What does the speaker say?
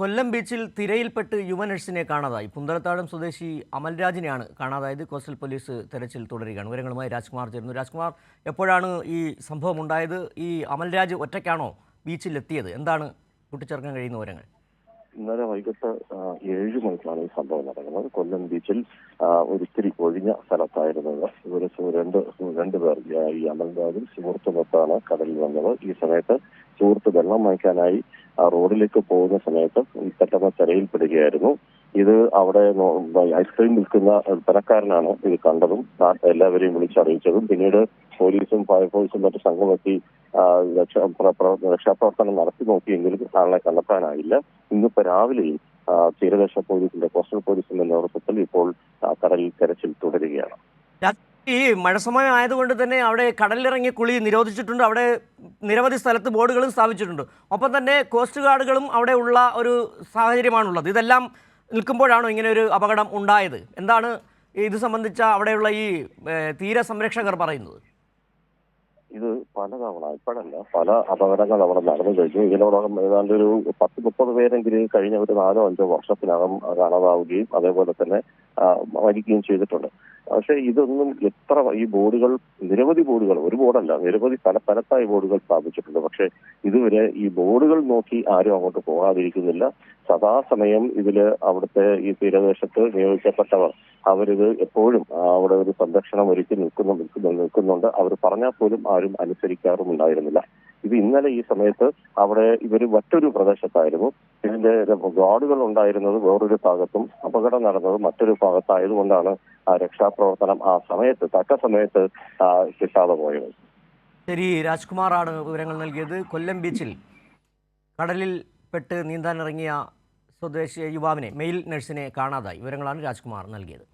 കൊല്ലം ബീച്ചിൽ തിരയിൽപ്പെട്ട് യുവ നഴ്സിനെ കാണാതായി. പുന്തലത്താഴം സ്വദേശി അമൽരാജിനെയാണ് കാണാതായത്. കോസ്റ്റൽ പോലീസ് തെരച്ചിൽ തുടരുകയാണ്. വിവരങ്ങളുമായി രാജ്കുമാർ ചേരുന്നു. രാജ്കുമാർ, എപ്പോഴാണ് ഈ സംഭവം ഉണ്ടായത്? ഈ അമൽരാജ് ഒറ്റയ്ക്കാണോ ബീച്ചിൽ എത്തിയത്? എന്താണ് കൂട്ടിച്ചേർക്കാൻ കഴിയുന്ന വിവരങ്ങൾ? ഇന്നലെ വൈകിട്ട് 7 മണിക്കാണ് ഈ സംഭവം നടക്കുന്നത്. കൊല്ലം ബീച്ചിൽ ഒരിത്തിരി ഒഴിഞ്ഞ സ്ഥലത്തായിരുന്നത്. ഇവര് രണ്ടുപേർ ഈ അമൽരാജും സുഹൃത്തുമൊത്താണ് കടലിൽ വന്നത്. ഈ സമയത്ത് സുഹൃത്ത് വെള്ളം വാങ്ങിക്കാനായി റോഡിലേക്ക് പോകുന്ന സമയത്ത് പെട്ടെന്ന് തിരയിൽപ്പെടുകയായിരുന്നു. ഇത് അവിടെ ഐസ്ക്രീം വിൽക്കുന്ന വിൽപ്പനക്കാരനാണ് ഇത് കണ്ടതും എല്ലാവരെയും വിളിച്ചറിയിച്ചതും. പിന്നീട് പോലീസും ഫയർഫോഴ്സും മറ്റു സംഘമെത്തി രക്ഷാപ്രവർത്തനം നടത്തി നോക്കിയെങ്കിലും ആളെ കണ്ടെത്താനായില്ല. ഇന്നിപ്പോ രാവിലെയും തീരദേശ പോലീസിന്റെ കോസ്റ്റൽ പോലീസിന്റെ നേതൃത്വത്തിൽ ഇപ്പോൾ കടലിൽ തെരച്ചിൽ തുടരുകയാണ്. ഈ മഴ സമയം ആയതുകൊണ്ട് തന്നെ അവിടെ കടലിലിറങ്ങി കുളി നിരോധിച്ചിട്ടുണ്ട്. അവിടെ നിരവധി സ്ഥലത്ത് ബോർഡുകളും സ്ഥാപിച്ചിട്ടുണ്ട്. ഒപ്പം തന്നെ കോസ്റ്റ് ഗാർഡുകളും അവിടെ ഉള്ള ഒരു സാഹചര്യമാണുള്ളത്. ഇതെല്ലാം നിൽക്കുമ്പോഴാണോ ഇങ്ങനെ ഒരു അപകടം ഉണ്ടായത്? എന്താണ് ഇത് സംബന്ധിച്ച അവിടെയുള്ള ഈ തീരസംരക്ഷകർ പറയുന്നത്? ഇത് പലതവണ ഇപ്പോഴല്ല, പല അപകടങ്ങൾ അവിടെ നടന്നു കഴിഞ്ഞു. ഇതിനോടകം ഏതാണ്ട് ഒരു 10-30 പേരെങ്കിലും കഴിഞ്ഞ ഒരു 4-5 വർഷത്തിനകം കാണാതാവുകയും അതേപോലെ തന്നെ മരിക്കുകയും ചെയ്തിട്ടുണ്ട്. പക്ഷെ ഇതൊന്നും ഈ ബോർഡുകൾ, നിരവധി ബോർഡുകൾ, ഒരു ബോർഡല്ല, നിരവധി സ്ഥലത്തായി ബോർഡുകൾ സ്ഥാപിച്ചിട്ടുണ്ട്. പക്ഷെ ഇതുവരെ ഈ ബോർഡുകൾ നോക്കി ആരും അങ്ങോട്ട് പോകാതിരിക്കുന്നില്ല. സദാസമയം അവിടുത്തെ ഈ തീരദേശത്ത് നിയോഗിക്കപ്പെട്ടവർ അവരിത് എപ്പോഴും അവിടെ ഒരു സംരക്ഷണം ഒരുക്കി നിൽക്കുന്നുണ്ട്. അവർ പറഞ്ഞാൽ പോലും ആരും അനുസരിക്കാറുമുണ്ടായിരുന്നില്ല. ഇത് ഇന്നലെ ഈ സമയത്ത് അവിടെ ഇവർ മറ്റൊരു പ്രദേശത്തായിരുന്നു. ഇതിന്റെ ഗാർഡുകൾ ഉണ്ടായിരുന്നത് വേറൊരു ഭാഗത്തും അപകടം നടന്നത് മറ്റൊരു ഭാഗത്തായതുകൊണ്ടാണ് ആ രക്ഷാപ്രവർത്തനം തക്ക സമയത്ത് കിട്ടാതെ പോയത്. ശരി, രാജ്കുമാറാണ് വിവരങ്ങൾ നൽകിയത്. കൊല്ലം ബീച്ചിൽ കടലിൽ പെട്ട് നീന്താനിറങ്ങിയ സ്വദേശി യുവാവിനെ, മെയിൽ നഴ്സിനെ കാണാതായി. വിവരങ്ങളാണ് രാജ്കുമാർ നൽകിയത്.